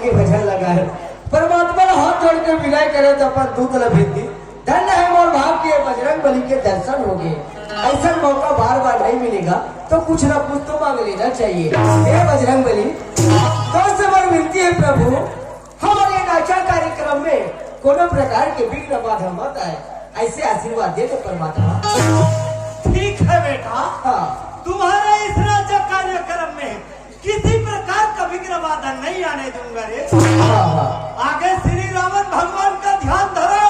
के भजन लगा है। परमात्मा ने हाथ जोड़ के विनय करे तो अपन दूध लभेती धन्य है मोर भाव के बजरंग बली के दर्शन हो गए। ऐसा मौका बार बार नहीं मिलेगा तो कुछ ना कुछ तो मांग लेना चाहिए। हे बजरंग बली दोस्त बार मिलती है प्रभु, हमारे नाचा कार्यक्रम में कोनो प्रकार के विघ्न बाधा मत आए, ऐसे आशीर्वाद दे दो परमात्मा। ठीक है बेटा, हाँ तुम्हारे इस नाचा कार्यक्रम में किसी प्रकार का विघ्न बाधा नहीं आने दूंगा रे। आगे श्री रावण भगवान का ध्यान धरो,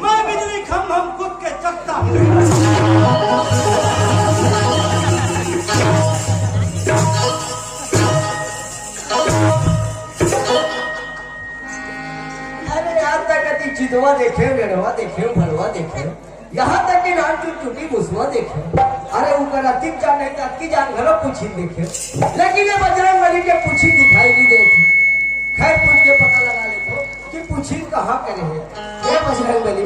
मैं बिजली खम्भम कूद के चकता हूँ। अरे यहाँ तक चितवा देखे, गढ़वा देखे, भरवा देखे, यहाँ तक कि नान टूटी मुसवा देखे। अरे ऊपर अतिक जान नहीं था, अति जान घरों पूछी देखे, लेकिन ये बजरंग बली के पूछी दिखाई नहीं देती। खैर पूछ के पता लगा ले तो कि पूछी कहाँ करे है। ये बजरंग बली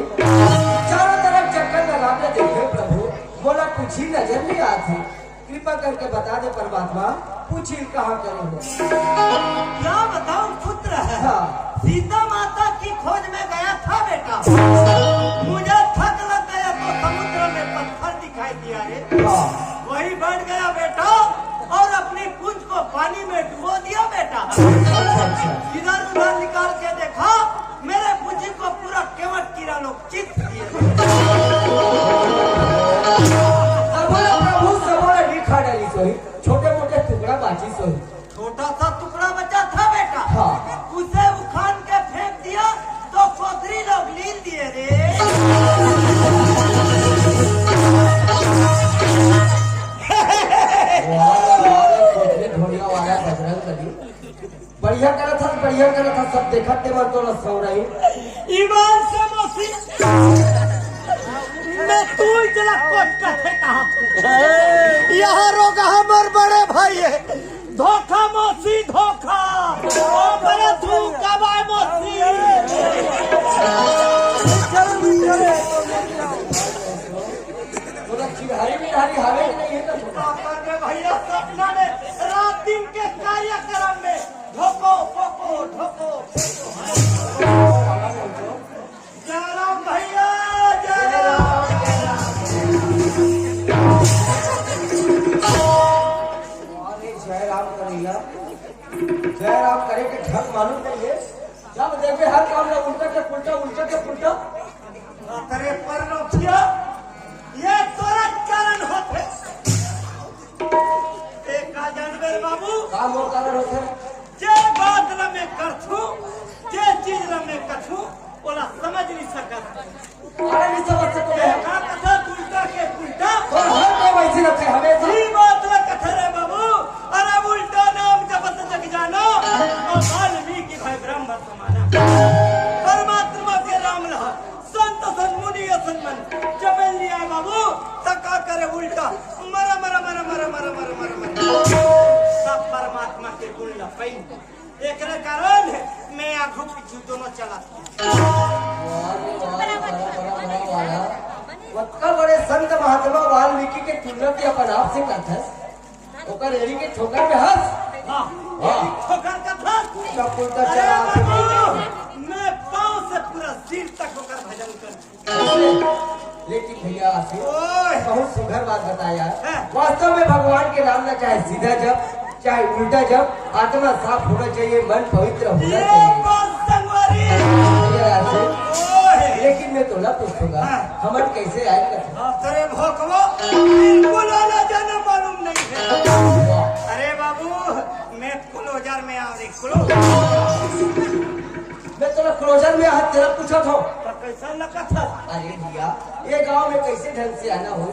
चारों तरफ चक्कर लगा के देखे प्रभु, बोला पूछी नजर नहीं आती, कृपा करके बता दे परमात्मा पूछी कहाँ करे हो। क्या बताऊं पुत्र है, हाँ। सीता माता की खोज में गया था बेटा, मुझे थक लग गया तो समुद्र में पत्थर दिखाई दिया रे। हाँ। वही बैठ गया बेटा और अपनी पूंछ को पानी में डुबो दिया बेटा। इधर उधर निकाल के देखा, मेरे पूंछ को पूरा केवट कीड़ा लोग चित दिए। प्रभु सबोला नहीं खा डाली सोई, छोटे मोटे टुकड़ा बाची सोई। छोटा सा टुकड़ा बचा था बेटा, हाँ। उसे उखाड़ के फेंक दिया तो खोदरी लोग लील दिए रे। बढ़िया करा था, बढ़िया करा था, सब देखा तेवर तो सो रही। ईमान से मौसी मैं तू इतना कोट करते कहाँ, यहाँ रोगा हमारे बड़े भाई है। धोखा मौसी धोखा, ओ बड़ा धोखा भाई मौसी। चिढ़ाई मिढ़ाई हवे नहीं है तो पापा के भैया सपना में रात दिन के कार्यक्रम में ढोको पोको ढोको जय राम भैया जय राम अरे जय राम करेगा जय राम करे के ढंग मालूम नहीं है जब देखे हर काम में उल्टा के पुल्टा तेरे पर नोटिया ये तोरा कारण होते एक का जानवर बाबू काम हो कारण होते जे बात न मैं करथू जे चीज न मैं कथू ओला समझ नहीं सकत अरे नहीं समझ सको ये का कथा उल्टा के उल्टा तो हर काम ऐसे रखे हमेशा ई बात न कथा रे बाबू अरे उल्टा नाम जपत जग जानो और वाल्मीकि भाई ब्रह्म समाना परमात्मा के राम लहा संत सन्मुनि असन्मन जब लिया बाबू तका करे उल्टा मरा मरा मरा मरा मरा मरा मरा मरा सब परमात्मा के गुण लपई एकरे कारण मैं आंखों पीछू दोनों चला वक्का बड़े संत महात्मा वाल्मीकि के तुलना की अपन आप से करता है ओकर एड़ी के ठोकर में हंस हां ठोकर का था सब उल्टा चला मैं पांव से पूरा सिर तक होकर भजन कर लेकिन भैया आसिफ ओए बहुत सुंदर बात बताया हाँ। वास्तव में भगवान के नाम में चाहे सीधा जप चाहे उल्टा जप आत्मा साफ होना चाहिए मन पवित्र होना ये चाहिए कौन संगवारी भैया आसिफ ओए लेकिन मैं तो ना पूछूंगा हाँ। हमन कैसे आएगा तेरे भोकवो बिल्कुल आना जाना मालूम नहीं है अरे बाबू मैं क्लोजर में आ रही क्लोजर मैं तो क्लोजर में हाथ तेरा पूछा था तो कैसा लगा था अरे भैया ये गांव में कैसे ढंग से आना हो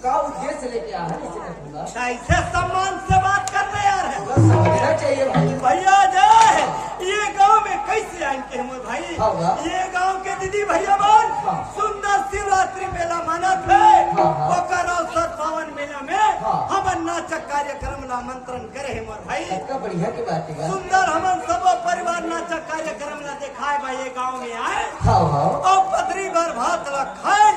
का उद्देश्य लेके आना इसे कहूँगा कैसे सम्मान से बात कर रहे यार है समझना चाहिए भाई भैया जय ये गांव में कैसे आएंगे हम भाई हाँ। ये गांव के दीदी भैया बन हाँ। सुंदर शिवरात्रि मेला मानत है हाँ, हाँ। ओकर अवसर पावन मेला में हाँ। हम नाचक कार्यक्रम ला आमंत्रण करे हैं मोर भाई इतना बढ़िया की बात है सुंदर हमन सब परिवार नाचक कार्यक्रम ला दिखाए भाई ये गांव में आए हाँ हाँ और पथरी भर भात ला खाए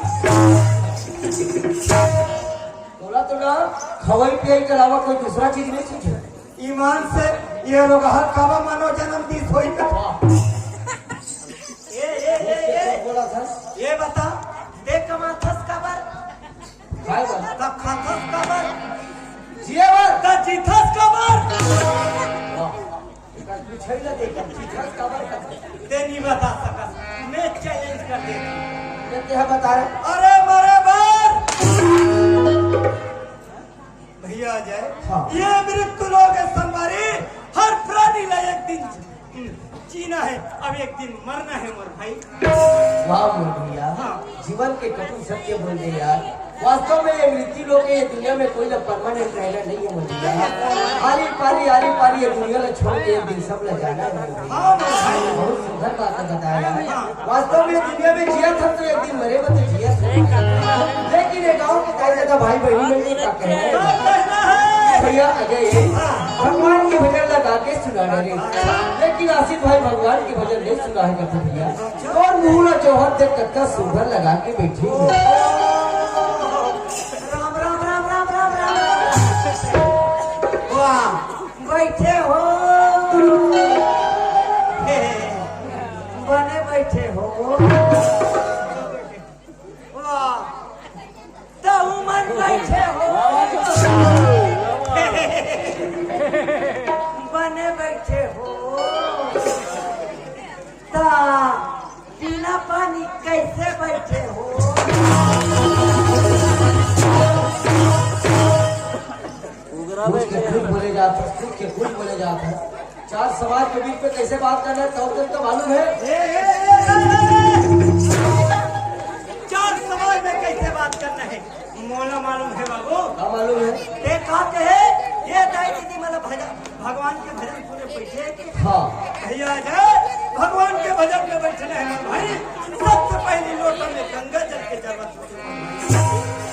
बोला तो ना खवाई पियाई के अलावा कोई दूसरा चीज नहीं सीखे ईमान से ये लोग हर काबा मानो जन्म दी सोई का ए बोला था ये बता देख कमाथस काबर काय बात तब खाथस काबर जिया बात तब जीथस काबर वाह पूछे ना देखा जीथा का बात ते नहीं बता सका मैं चैलेंज कर देता मैं क्या बता रहे अरे मरे बार भैया जय हाँ। ये मृत्यु लोग संभारी हर प्राणी ला एक दिन जीना है अब एक दिन मरना है मोर भाई वाह मोर भैया हाँ। जीवन के कटु सत्य बोल दे यार वास्तव में ये मृत्यु लोग ये दुनिया में कोई ना परमानेंट रहना नहीं है मोर भैया आली पारी ये दुनिया में छोड़ के एक दिन सब ले जाना है मोर भैया। हाँ मोर भाई बहुत सुंदर बात बताया वास्तव में दुनिया में जिया था तो एक दिन मरे तो जिया था लेकिन ये गाँव के कई जगह भाई बहनी में क्या कहना है सब कहना है भैया अजय भगवान के भजन लगा के सुना रहे लेकिन आसिफ भाई भगवान के भजन नहीं सुना है करते भैया और मुहूर्त चौहद देख कत्ता सुंदर लगा के बैठी है राम राम राम राम राम राम वाह बैठे हो बने बैठे हो वाह तो मन बैठे हो बने बैठे हो ता बिना पानी कैसे बैठे हो कुछ के कुछ बोले जाते कुछ के कुछ बोले जाते चार समाज के बीच में कैसे बात करना है तो मालूम है चार समाज में कैसे बात करना है मोला मालूम है बाबू क्या मालूम है देखा के है ये दाई दीदी मतलब भगवान के भजन सुने बैठे हाँ भैया जय भगवान के भजन में बैठने हैं भाई सबसे पहली लोटा में गंगा जल के जरूरत होती है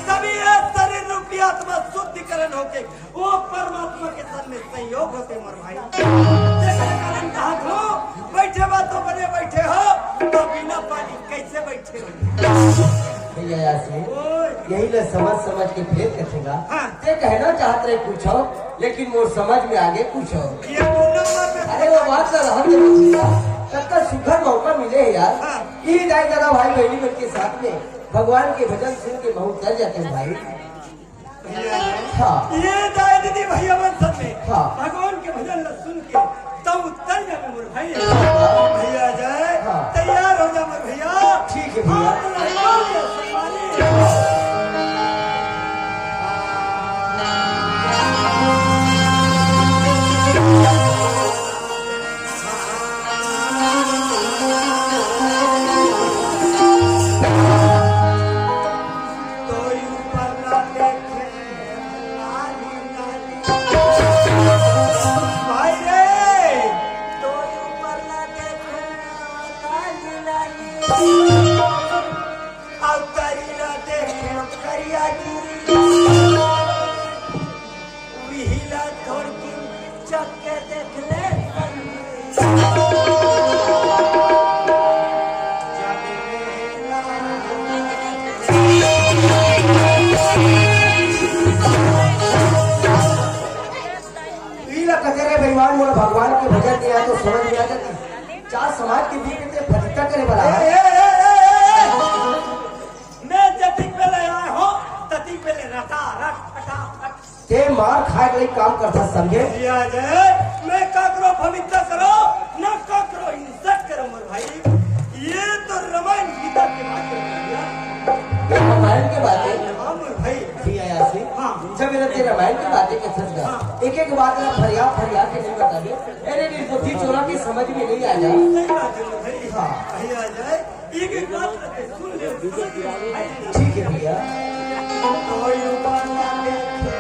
तभी ये शरीर रूपी आत्मा शुद्धिकरण होके वो परमात्मा के साथ में संयोग होते मोर भाई कारण कहा हो बैठे बात तो बने बैठे हो तो बिना पानी कैसे बैठे हो भैया यासी ओए यही ले समझ के फेर कथेगा हाँ। ते कहना चाहत रहे कुछ और लेकिन मोर समझ में आगे कुछ और। ये बोलना अरे वो बात कर रहा हूँ तब तक सुखद मौका मिले है यार। हाँ। यही दाई दादा भाई बहनी बन के साथ में भगवान के भजन सुन के बहुत चल जाते हैं भाई। हाँ ये दाई दीदी भैया बन में हाँ। भगवान के भजन ल सुन के तब उत्तर जावे मोर भाई हाँ। भैया जाए हाँ। तैयार हो जा मोर भैया। ठीक है भैया। हाथ लगा के सम्मानी। भगवान के भजन दिया तो समझ में आ जाती चार समाज के बीच में फजिता करे बड़ा मैं जतिक पे ले आया हूँ ततिक पे ले रटा रट फटा फट ते मार खाए के लिए काम करता समझे दिया जाए मैं काकरो पवित्र करो न काकरो इंसर्ट करो मोर भाई। ये तो रामायण गीता के बातें ये रामायण के बातें हाँ मोर भाई भैया यासी हाँ। जब मेरा तेरे रामायण की बातें के समझ गया हाँ। एक बात ना फरियाद के नहीं बता दे अरे नहीं बुद्धि चोरा की समझ में नहीं आ जा सही बात है मोर भाई। हाँ। भैया जाए एक बात रखे सुन ले समझ ले भाई। ठीक है भैया कोई उपाना देखे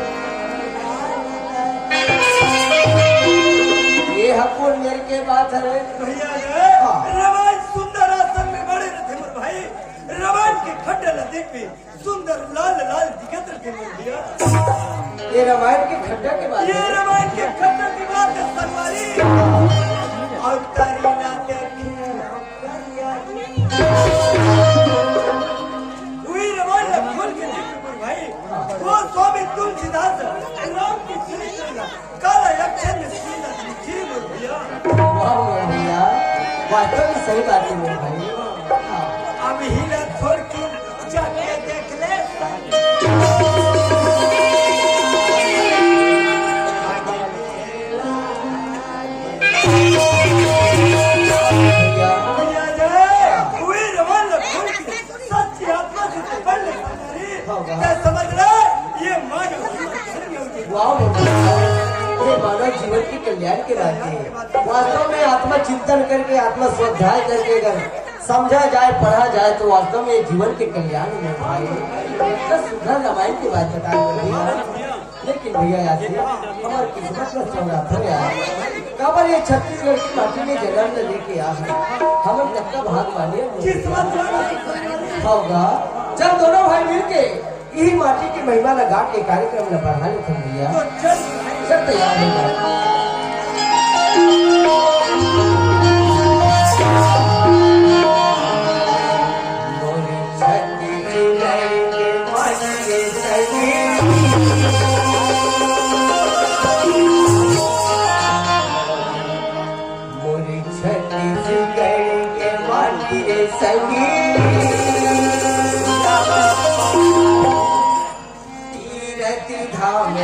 ये हकुर मेरे के बात है भैया जाए हाँ। रामायण सुंदर आसन में बड़े रहते मोर भाई। रामायण के खड्डे ल देखी सुंदर लाल लाल दिखत रखे मोर भैया। ये रामायण के खड्डा के बात ये है रामायण के खड्डे की बात है सनवारी और तारी ना देखे वही रामायण ला खोल के देखे मोर भाई। वो स्वामी तुलसीदास राम की चरित्र का काला अक्षर में सीधा लिखी मोर भैया। वाह मेरे भैया वास्तव में सही बात है मेरे भाई हाँ। अब हीरा छोड़ के जाके देख ले भैया भैया जाए वही रामायण ला खोल के सच्ची आत्मा से पढ़ ले क्या समझ रहे ये मानव जीवन धर्म है। वाह मेरे भैया ये मानव जीवन के कल्याण के बात है वास्तव में आत्मा चिंतन करके आत्मा स्वाध्याय करके अगर समझा जाए पढ़ा जाए तो वास्तव में जीवन के कल्याण में भाई सुधर रामायण की बात बता भैया। लेकिन भैया याद हमारे किस्मत में चौड़ा था यार काबर ये छत्तीसगढ़ की माटी में जगह में लेके आ हम तक का भाग मानिए किस्मत होगा जब दोनों भाई मिलके यही माटी की महिमा लगा के कार्यक्रम में बढ़ा लेते भैया तो चल सब तैयार हो जाए तीरथ धाम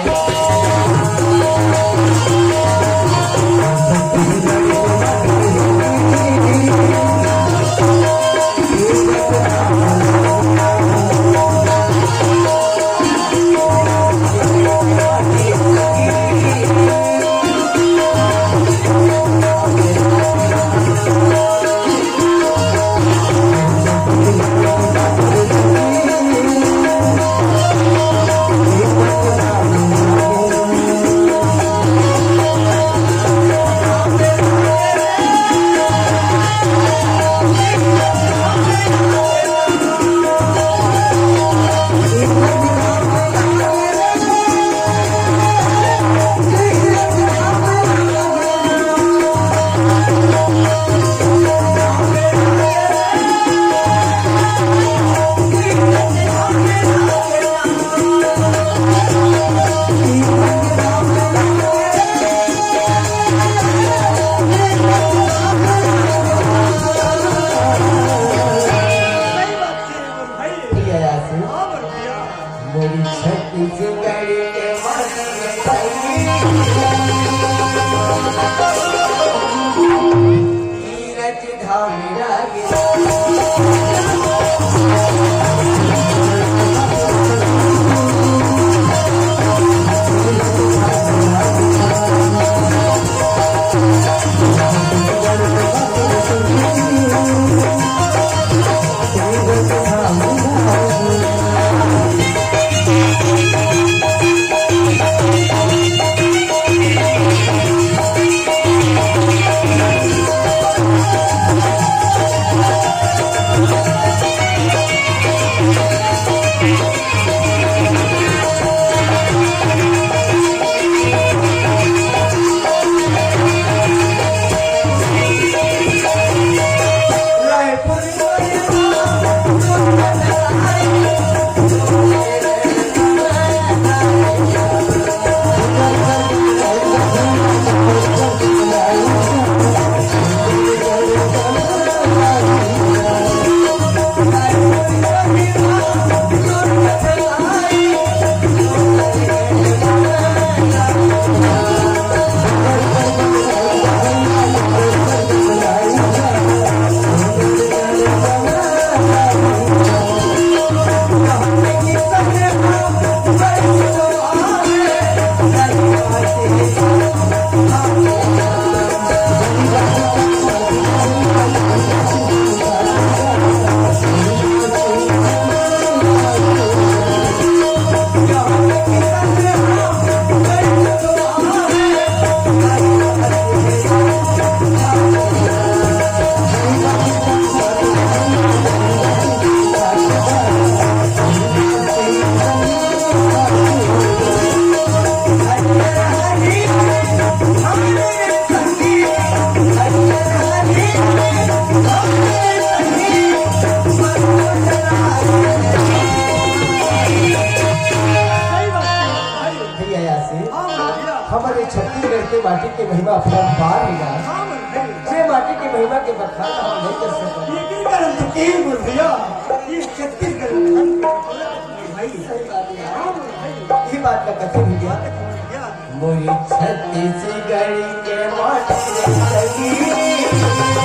छत्तीसगढ़ के माटी में लगी तीरथ धाम लागे हमारे छत्तीसगढ़ के माटी की महिमा अपना पार मिला जे माटी की महिमा के बखान हम नहीं कर सकते ये बात का कथन हो गया मोरी छत्तीसगढ़ के माटी में लगी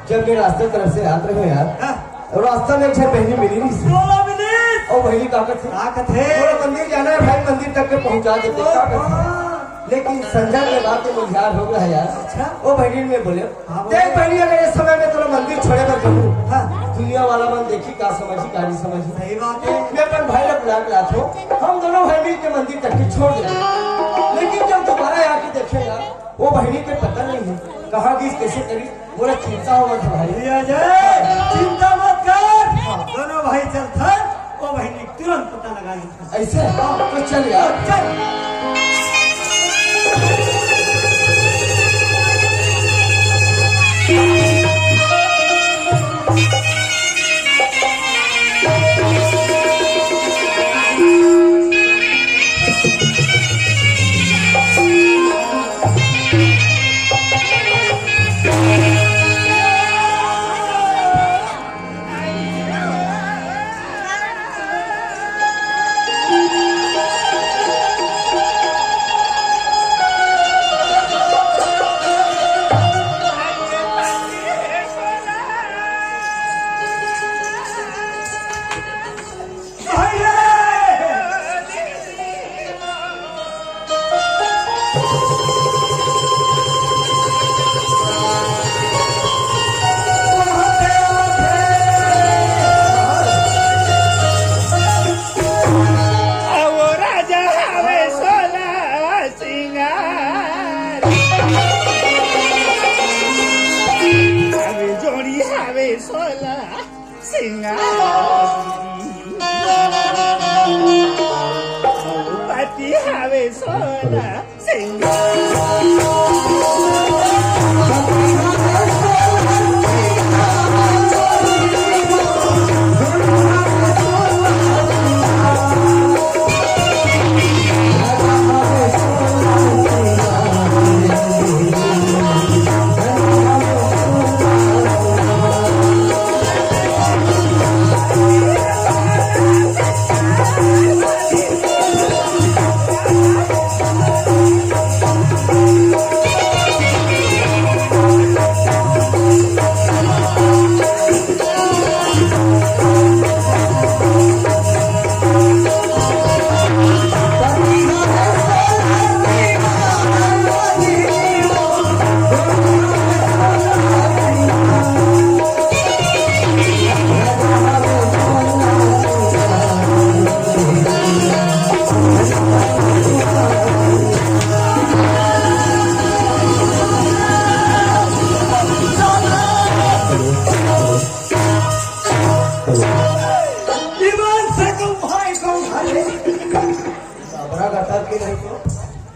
जब मैं रास्ते तरफ से यात्रा में यार रास्ता में एक बहनी मिली नहीं और बहनी ताकत है मंदिर जाना है भाई मंदिर तक के पहुंचा देते लेकिन संध्या के बाद मुझार हो गया यार। अच्छा वो बहनी में बोले देख बहनी अगर इस समय में तेरा मंदिर छोड़े कर कहूँ दुनिया वाला मन देखी का समझी का नहीं समझी। सही बात है मैं अपन भाई लोग बुला के लाता हूँ हम दोनों भाई मिल के मंदिर तक के छोड़ देंगे लेकिन जब दोबारा आके देखेगा वो बहनी के पता नहीं है कहाँ गई कैसे करी बोला चिंता हुआ था भाई चिंता मत कर दोनों भाई चलता वो बहनी तुरंत पता लगा लेते ऐसे तो चल यार चल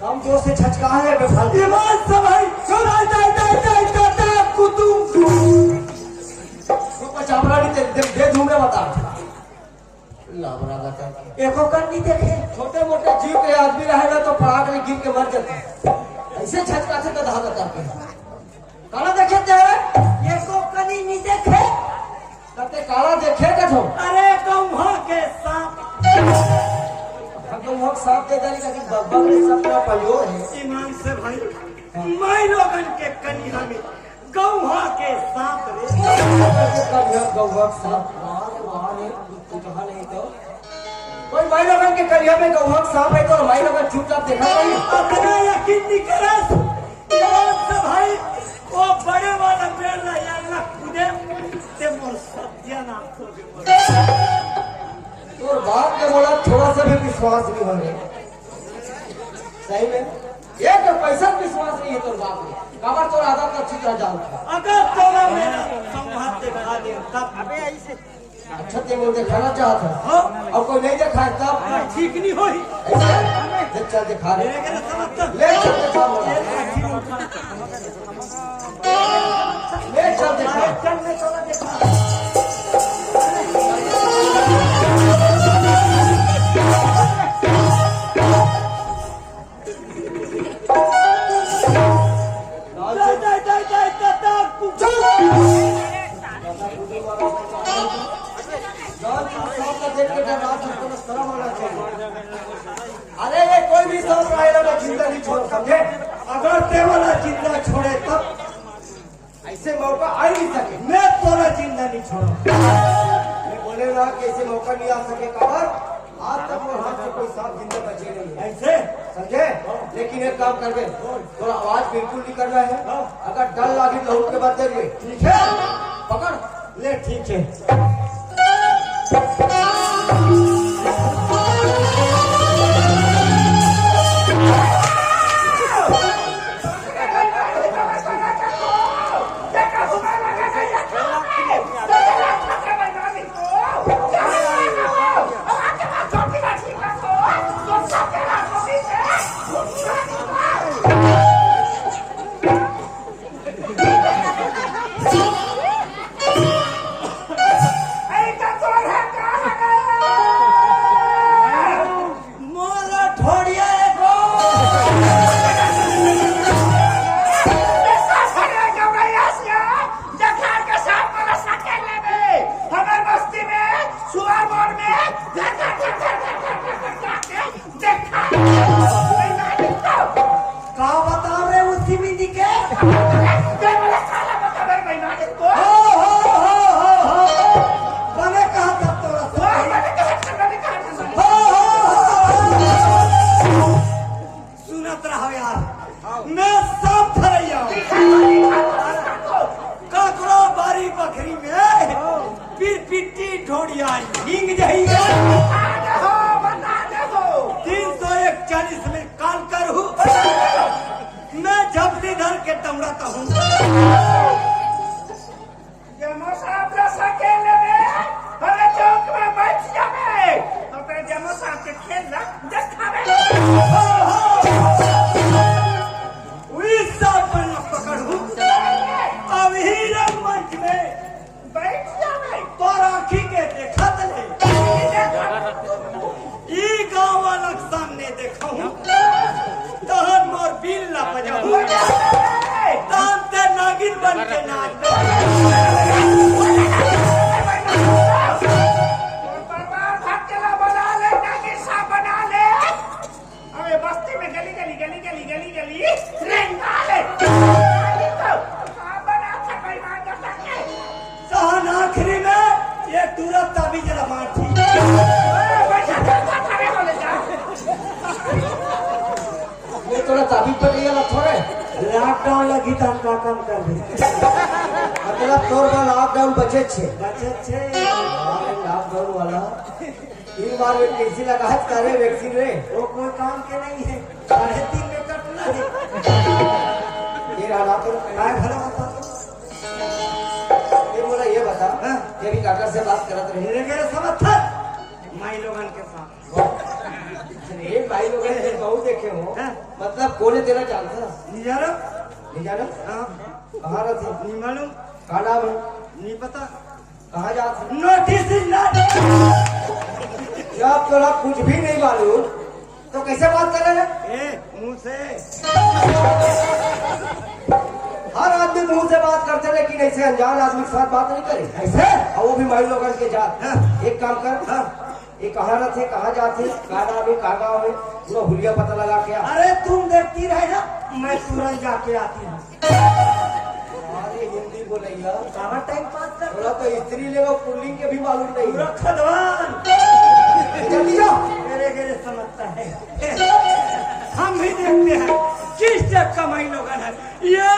हम जोर से छचका है बेफालतू ईमान से भाई चापड़ा नहीं दे झूमे बता लाबरा बता एको कर नहीं देखे छोटे मोटे जीव के आदमी रहेगा तो पराग में गिर के मर जाते ऐसे छचका से तो धागा करते काला देखे एको कनी नहीं देखे करते काला देखे कथो अरे गौहा के सांप हम साफ दे देने का बगल सब का प्रयोग है ईमान से भाई मैं लोगन के कन्या में गौहा के सांप रे गौहा सांप कहा नहीं तो कोई माई लोगन के कन्या में गौहा सांप है तो माई लोगन चुपचाप देखा नहीं अपना यकीन नहीं करस ईमान से भाई वो बड़े वाला पेड़ ना यार ना कूदे ते मोर सत्यानाश हो गए और बाप ने बोला थोड़ा सा भी विश्वास नहीं होने सही में एक पैसा विश्वास नहीं है तो बाप ने काबर तो आधा का चित्र जानता अगर तोरा मेरा संघात दिखा दे तब अबे ऐसे अच्छा ते मुझे दिखाना चाहता हाँ और कोई नहीं दिखाए तब ठीक नहीं होई ऐसा चल दिखा रहे मेरे के समझता ले चल दिखा ले चल दिखा चल ले चला दिखा अरे ये कोई भी सांप रहेगा मैं जिंदा नहीं छोड़ समझे अगर ते वाला जिंदा छोड़े तब ऐसे मौका आ ही नहीं सके मैं तोरा जिंदा नहीं छोड़ा मैं बोलेगा कि ऐसे मौका नहीं आ सके कबर आज तक वो हाथ से कोई सांप जिंदा बचे नहीं है ऐसे समझे लेकिन एक काम कर दे थोड़ा आवाज बिल्कुल नहीं करना है अगर डर लगे तो उसके बाद देंगे ठीक है पकड़ ले ठीक है मोरा ठोड़िया एगो का बताओ रे उसी बिंदी के बने कहा तब तोरा सुनत रहो यार मैं सब थरैया ककरो बारी बकरी में पिटी ढोड़िया हिंग जाइए 341 में काल करूं मैं झपटी धर के टमड़ाता हूँ पकड़ू अब ही रंगमंच में तो राखी के देखा ले ई गाँव वाला सामने देखा हूँ तहन मोर बिल ना बजाऊ तहन ते नागिन बन के नाच सहन आखिरी में ये तुरंत ताबीज रमान थी ये तोरा ताबीज पर नहीं लग थोड़े लॉकडाउन लगी तो हम का काम कर दे मतलब तोर का लॉकडाउन बचे छे लॉकडाउन वाला 3 बार में कैसी लगा है करे वैक्सीन रे वो कोई काम के नहीं है 3.5 में कटना है ये रहा तो काय भला बता ये बोला ये बता हाँ? ये भी काकर से बात करत रहे मेरे के समर्थन माई लोगन के साथ एक भाई लोग हैं बहुत देखे हो हाँ? मतलब कौन है तेरा चाल था निजारो नहीं जाना हाँ कहाँ रहती नहीं मालूम कहाँ नाम है नहीं पता कहाँ जाती नोटिस इज नॉट जब तोरा कुछ भी नहीं मालूम तो कैसे बात कर रहे हैं ए मुंह से हर आदमी मुंह से बात करते लेकिन ऐसे अनजान आदमी के साथ बात नहीं करे ऐसे और वो भी माई लोगन के जात हाँ। एक काम कर हाँ। ये कहाँ रहते कहाँ जाते कहाँ नाम है कहाँ गाँव है पूरा हुलिया पता लगा के आ। अरे तुम देखती रहे ना मैं तुरंत जाके आती हूँ अरे हिंदी बोलेगा सारा टाइम पास कर बोला तो स्त्री लेगा पुल्लिंग के भी मालूम नहीं पूरा खदवान जल्दी जाओ मेरे गेरे समझता है हम भी देखते हैं किस टाइप का माई लोगन है ये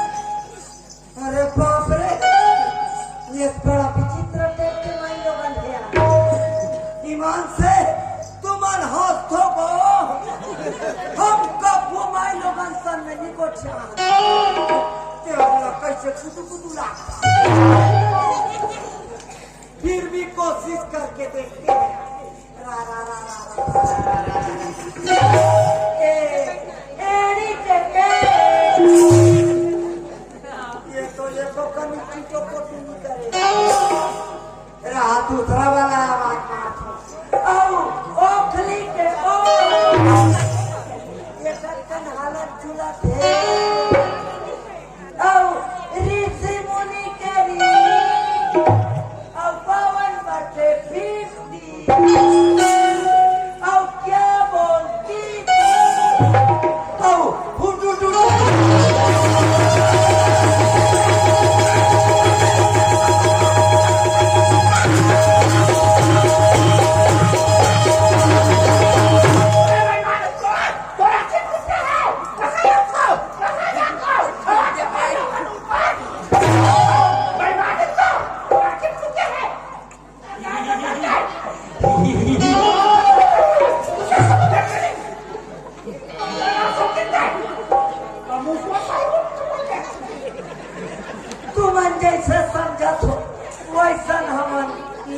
अरे बाप रे ये बड़ा विचित्र टाइप के माई लोगन है ईमान से तुमन हंसो को हम कबो माई लोगन सन में निकोठा कैसे कुतु लागता फिर भी कोशिश करके देखते हैं रा रा रा रा ये तो देखो कमी चीजों को नहीं करे रहा दूसरा वाला आवाज ओखली के ओ ये कन हालत चूल्हा थे ऋषि मुनि करी अब पवन बटे फिरती अब क्या बोलती अब फुटू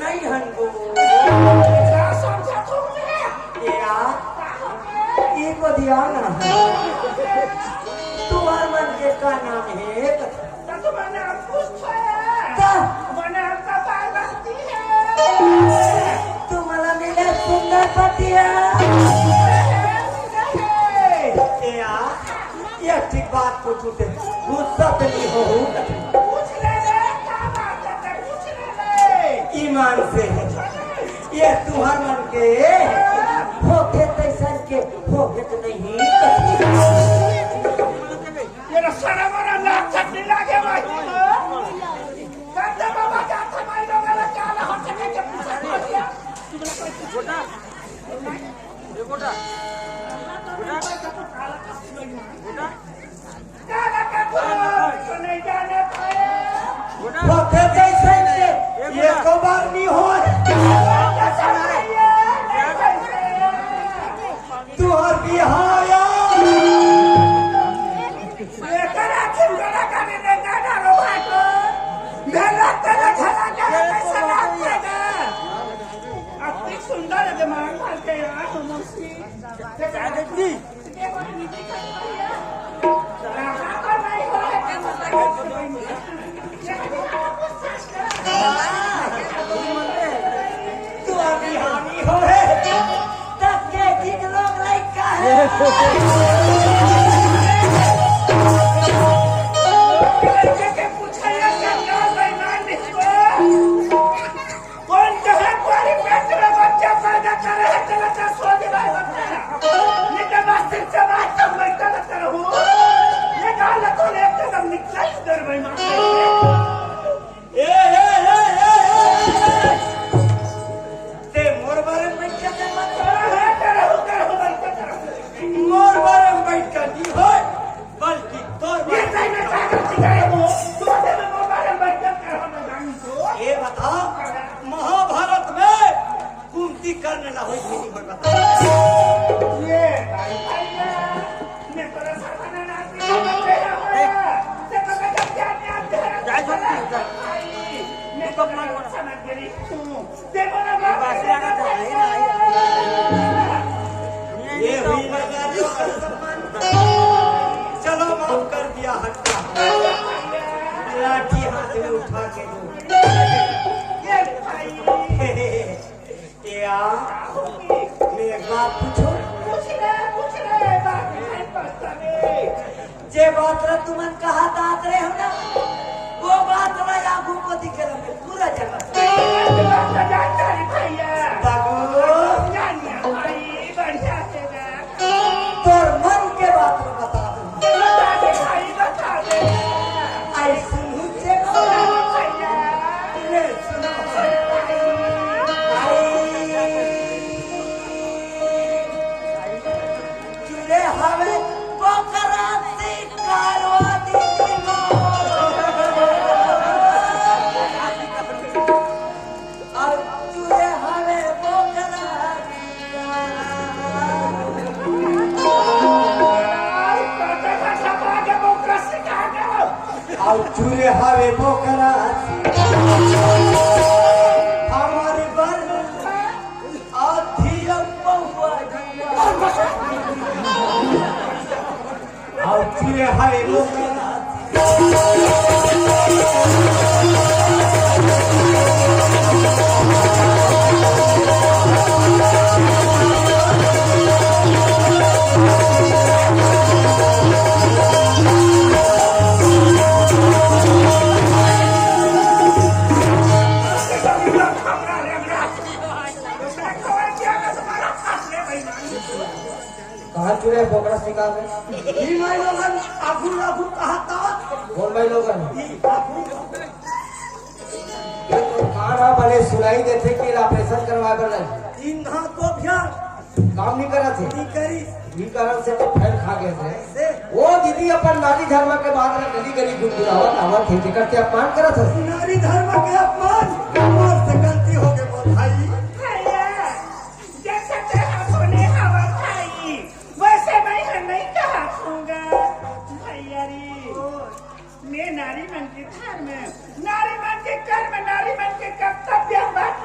नहीं हनको क्या समझा तुमने? ये को दिया ना तुम्हार मन के का नाम है तो तुम्हारे नाम पूछा है। का तुम्हारे नाम का पार्वती है। तुम्हाला मिले सुंदर पतिया ये ठीक बात को छूटे गुस्सा पे नहीं हो पूछ ले रे, क्या बात है, पूछ ले। ईमान से ये तुम्हार मन के होके तैसन के होके तो नहीं ये सारा बड़ा नाक छटनी लागे भाई। कहते बाबा क्या था भाई लोग अलग क्या ना हो सके के पूछा क्या लगा तो नहीं जाने पाए। होके तैसन के ये को बार नहीं हो तुहर बिहाया लेकर आखिर गला करने देगा ना रो भाई को। मैं लगता है झला के कैसा लगता है। अति सुंदर है दिमाग मार के यार मौसी। दादाजी देखो नीचे कर दिया। रहा तो नहीं हो है कि तू अभी हानि हो है तब के ठीक लोग लाइक का है के पूछा या क्या बेईमान इसको। कौन कहे कोई पेट में बच्चा पैदा करे है चलता सो दिवाई बच्चा। ये तो मास्टर से बात तो मैं करता रहूं। ये गाल तो एकदम निकला इधर बेईमान। ते मोर बारे में बैठ के मत मोर बारे में बैठ कर नहीं हो बल्कि तोर ये सही में सागर सिखाए हो। तुम्हारे में मोर बारे में बैठ कर हम जानी को। ये बता महाभारत में कुंती करने ना होई नहीं बता ये भाई मैं तेरा सामने ना तेरा होया। ते तो जब क्या मैं तो मन समझ गई हूं। ते बोला बाबा ये हुई लगा जो सम्मान चलो माफ कर दिया हट्टा लाठी हाथ में उठा के दो ये भाई या मैं एक बात पूछो पूछ ले बात नहीं पता नहीं। जे बात रे तुमन कहा दात रे हो ना वो बात रे आंखों को दिखे रहे पूरा जगह जानकारी भैया बाबू जानिए भाई बढ़िया से ना। तोर मन के बात में बता दो बता दे भाई बता दे। आई सुनू से को भैया ले सुनो चुरे हवे पोखरा से कारवा दीदी और चुरे हवे पोखरा और चूरे हवे पोखरा हमारे बर आधियम बहुआ और चूरे हवे पोखरा कहाँ चुरे पोखरा सिखा गए ये मैं लोगन आगू आगू कहा था। कौन भाई लोग आगू कहाँ भले सुनाई देते कि ऑपरेशन करवा कर रहे इन्हा तो भ्यान काम नहीं करा थे नहीं करी ई कारण से तो फैल खा गए थे से वो दीदी अपन नारी धर्म के बाद गली गली गुनगुनावत आवत थे करते अपमान करा था नारी धर्म के अपमान मोर से गलती हो गई मोर भाई भैया जैसे तेरा सोने हवा खाई वैसे मैं नहीं कहा दूंगा। भैया री मैं नारी मन के धर्म नारी मन के कर्म नारी मन के कर्तव्य बात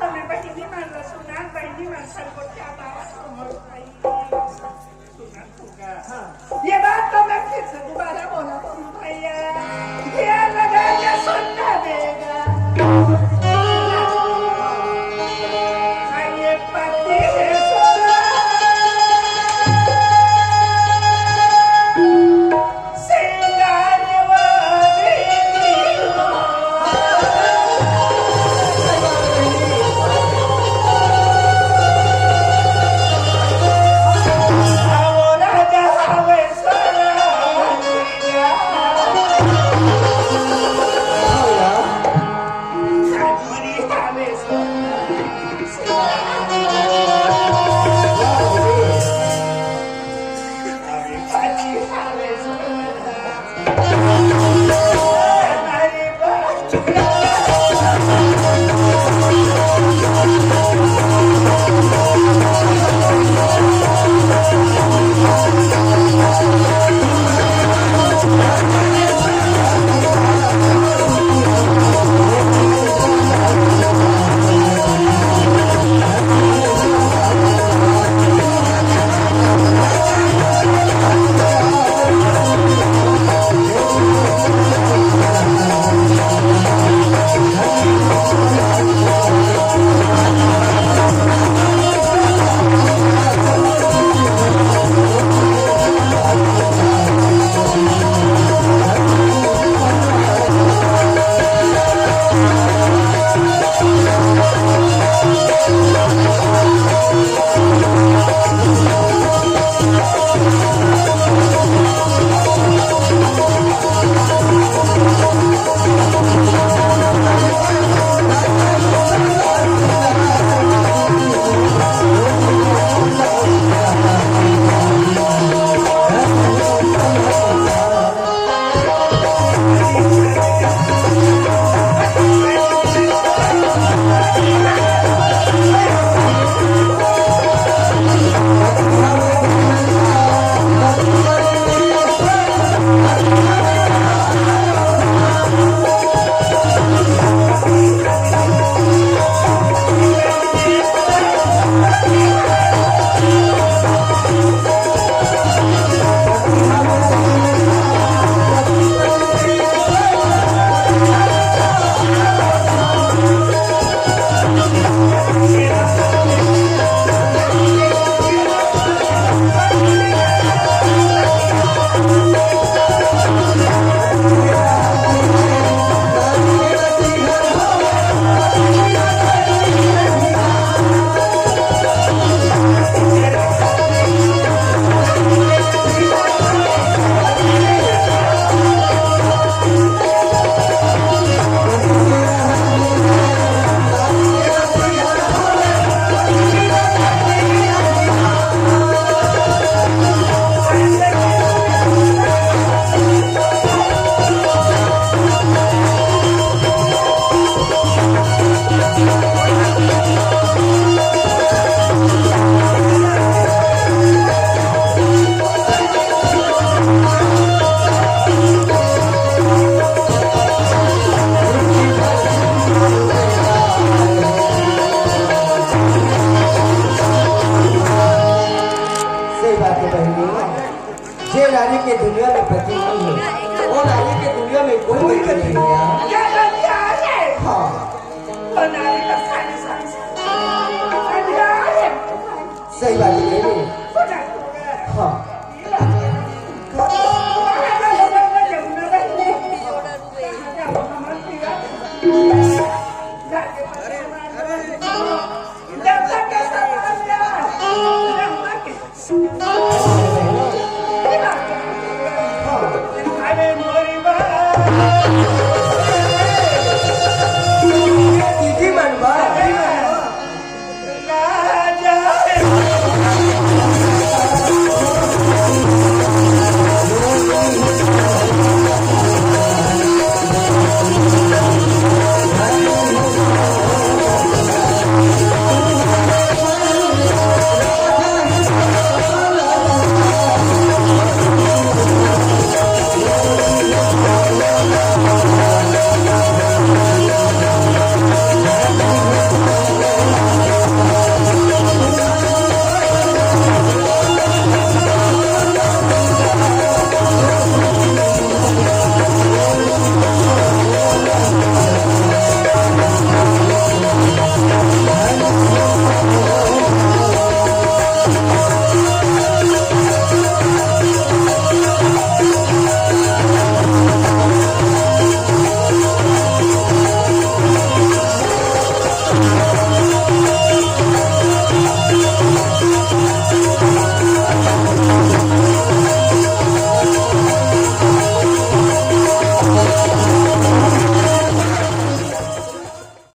के